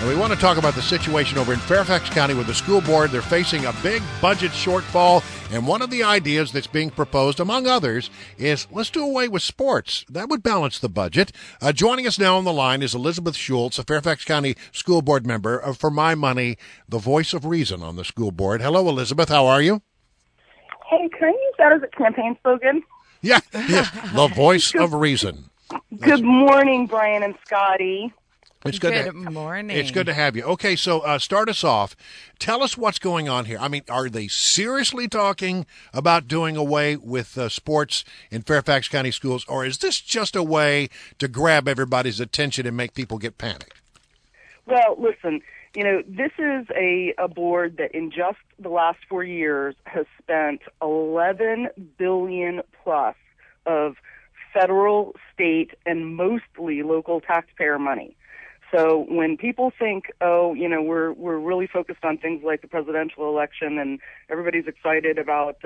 And we want to talk about the situation over in Fairfax County with the school board. They're facing a big budget shortfall, and one of the ideas that's being proposed, among others, is let's do away with sports. That would balance the budget. Joining us now on the line is Elizabeth Schultz, a Fairfax County school board member, For My Money, the voice of reason on the school board. Hello, Elizabeth. How are you? Hey, can I use that as a campaign slogan? Yeah, the voice of reason. Good morning, Brian and Scotty. It's good morning. It's good to have you. Okay, so start us off. Tell us what's going on here. I mean, are they seriously talking about doing away with sports in Fairfax County schools, or is this just a way to grab everybody's attention and make people get panicked? Well, listen, this is a board that in just the last 4 years has spent $11 billion plus of federal, state, and mostly local taxpayer money. So when people think, we're really focused on things like the presidential election and everybody's excited about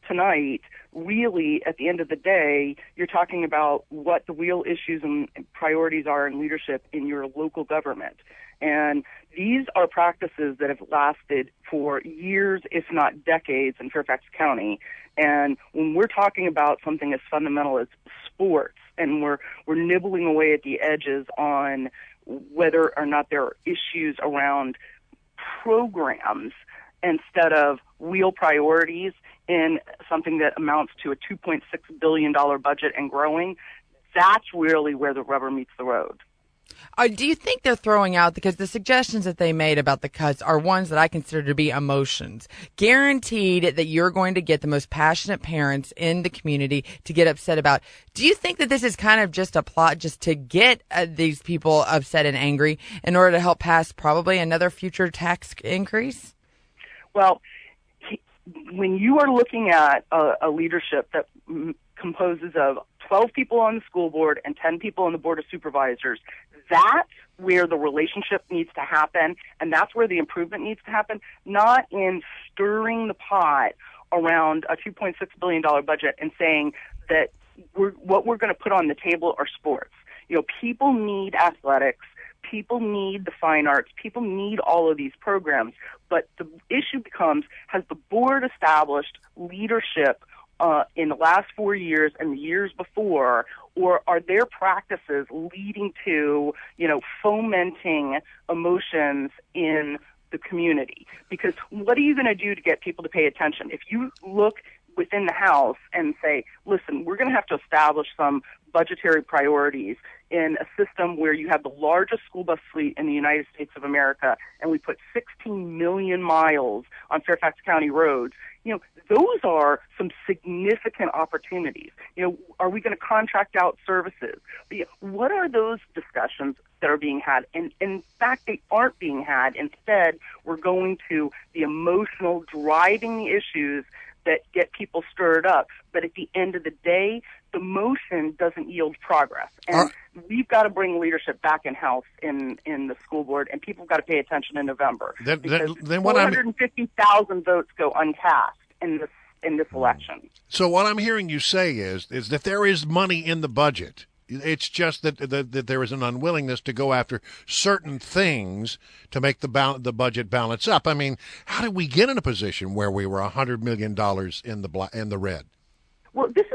tonight, really, at the end of the day, you're talking about what the real issues and priorities are in leadership in your local government. And these are practices that have lasted for years, if not decades, in Fairfax County. And when we're talking about something as fundamental as sports, and we're nibbling away at the edges on whether or not there are issues around programs instead of real priorities in something that amounts to a $2.6 billion budget and growing, that's really where the rubber meets the road. Do you think they're throwing out, because the suggestions that they made about the cuts are ones that I consider to be emotions, guaranteed that you're going to get the most passionate parents in the community to get upset about. Do you think that this is kind of just a plot just to get these people upset and angry in order to help pass probably another future tax increase? Well, when you are looking at a leadership that composes of 12 people on the school board and 10 people on the board of supervisors, that's where the relationship needs to happen, and that's where the improvement needs to happen, not in stirring the pot around a $2.6 billion budget and saying that what we're going to put on the table are sports. People need athletics. People need the fine arts. People need all of these programs. But the issue becomes, has the board established leadership in the last 4 years and the years before, or are their practices leading to, fomenting emotions in the community? Because what are you going to do to get people to pay attention? If you look within the House and say, listen, we're going to have to establish some budgetary priorities in a system where you have the largest school bus fleet in the United States of America, and we put 16 million miles on Fairfax County roads, those are some significant opportunities. Are we going to contract out services? What are those discussions that are being had? And in fact, they aren't being had. Instead, we're going to the emotional, driving the issues that get people stirred up. But at the end of the day, the motion doesn't yield progress. And we've got to bring leadership back in-house in the school board, and people have got to pay attention in November. Then 450,000 votes go uncast in this election. So what I'm hearing you say is that there is money in the budget. It's just that there is an unwillingness to go after certain things to make the budget balance up. I mean, how did we get in a position where we were $100 million in the red? Well, this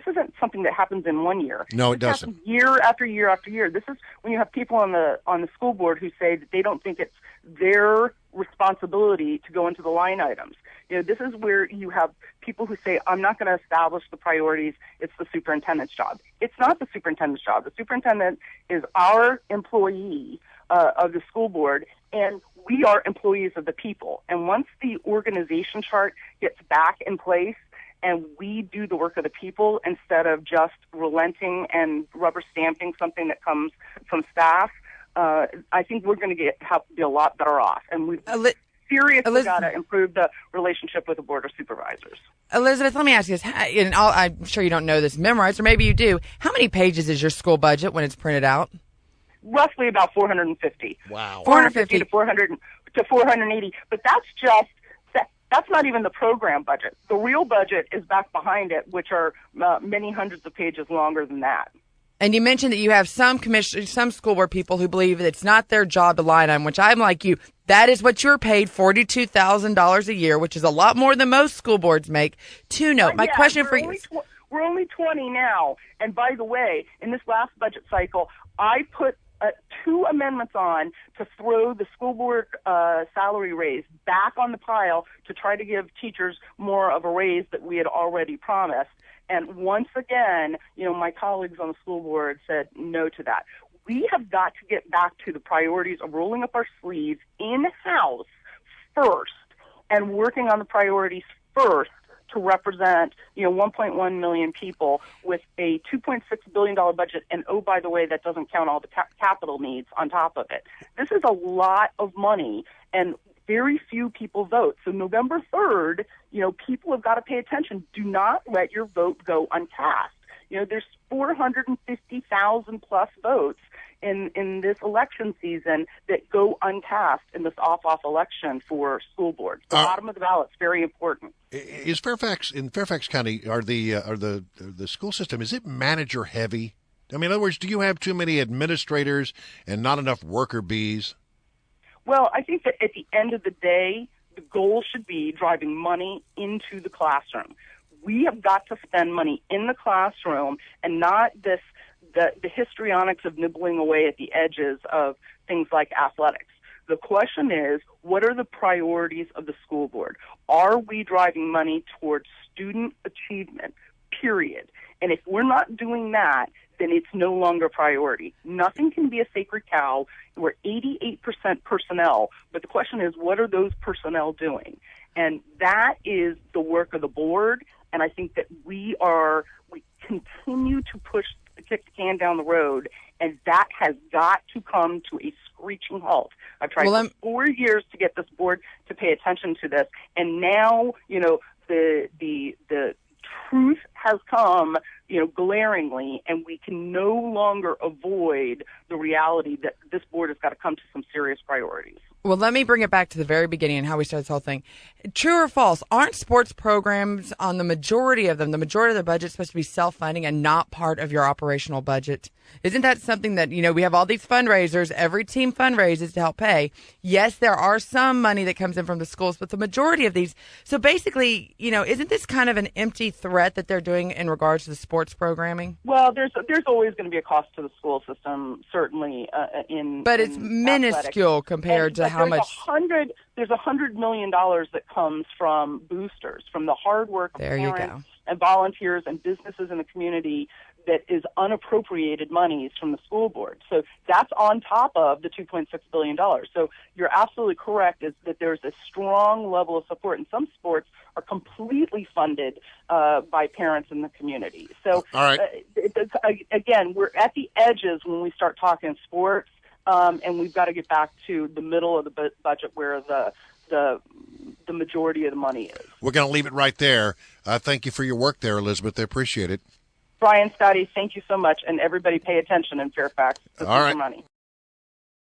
isn't something that happens in 1 year. No, it doesn't. Year after year after year. This is when you have people on the school board who say that they don't think it's their responsibility to go into the line items. This is where you have people who say, I'm not going to establish the priorities. It's the superintendent's job. It's not the superintendent's job. The superintendent is our employee of the school board, and we are employees of the people. And once the organization chart gets back in place and we do the work of the people instead of just relenting and rubber stamping something that comes from staff, I think we're going to be a lot better off. And we've seriously got to improve the relationship with the Board of Supervisors. Elizabeth, let me ask you this, and I'm sure you don't know this memorized, or maybe you do. How many pages is your school budget when it's printed out? Roughly about 450. Wow. 450 to 400 to 480. But that's not even the program budget. The real budget is back behind it, which are many hundreds of pages longer than that. And you mentioned that you have some school board people who believe it's not their job to line on, which I'm like you. That is what you're paid, $42,000 a year, which is a lot more than most school boards make. My question for you. We're only 20 now. And by the way, in this last budget cycle, I put 2 amendments on to throw the school board salary raise back on the pile to try to give teachers more of a raise that we had already promised. And once again, my colleagues on the school board said no to that. We have got to get back to the priorities of rolling up our sleeves in-house first and working on the priorities first to represent, 1.1 million people with a $2.6 billion budget. And, oh, by the way, that doesn't count all the capital needs on top of it. This is a lot of money, and very few people vote. So November 3rd, people have got to pay attention. Do not let your vote go uncast. There's 450,000 plus votes in this election season that go uncast in this off-off election for school boards. The bottom of the ballot is very important. Is in Fairfax County, are the school system, is it manager heavy? I mean, in other words, do you have too many administrators and not enough worker bees? Well, I think that at the end of the day, the goal should be driving money into the classroom. We have got to spend money in the classroom and not the histrionics of nibbling away at the edges of things like athletics. The question is, what are the priorities of the school board? Are we driving money towards student achievement, period? And if we're not doing that, then it's no longer a priority. Nothing can be a sacred cow. We're 88% personnel, but the question is, what are those personnel doing? And that is the work of the board, and I think that we continue to kick the can down the road, and that has got to come to a screeching halt. I've tried for 4 years to get this board to pay attention to this, and now, the truth has come, glaringly, and we can no longer avoid the reality that this board has got to come to some serious priorities. Well, let me bring it back to the very beginning and how we started this whole thing. True or false, aren't sports programs, on the majority of them, the majority of the budget, supposed to be self-funding and not part of your operational budget? Isn't that something that, we have all these fundraisers, every team fundraises to help pay. Yes, there are some money that comes in from the schools, but the majority of these. So basically, isn't this kind of an empty threat that they're doing in regards to the sports programming? Well, there's always going to be a cost to the school system, certainly But it's minuscule athletics. Compared to how much. There's $100 million that comes from boosters, from the hard work of parents and volunteers and businesses in the community that is unappropriated monies from the school board. So that's on top of the $2.6 billion. So you're absolutely correct is that there's a strong level of support, and some sports are completely funded by parents in the community. So all right. Again, we're at the edges when we start talking sports, and we've got to get back to the middle of the budget where the majority of the money is. We're going to leave it right there. Thank you for your work there, Elizabeth. I appreciate it. Brian, Scotty, thank you so much, and everybody pay attention in Fairfax. This is your money.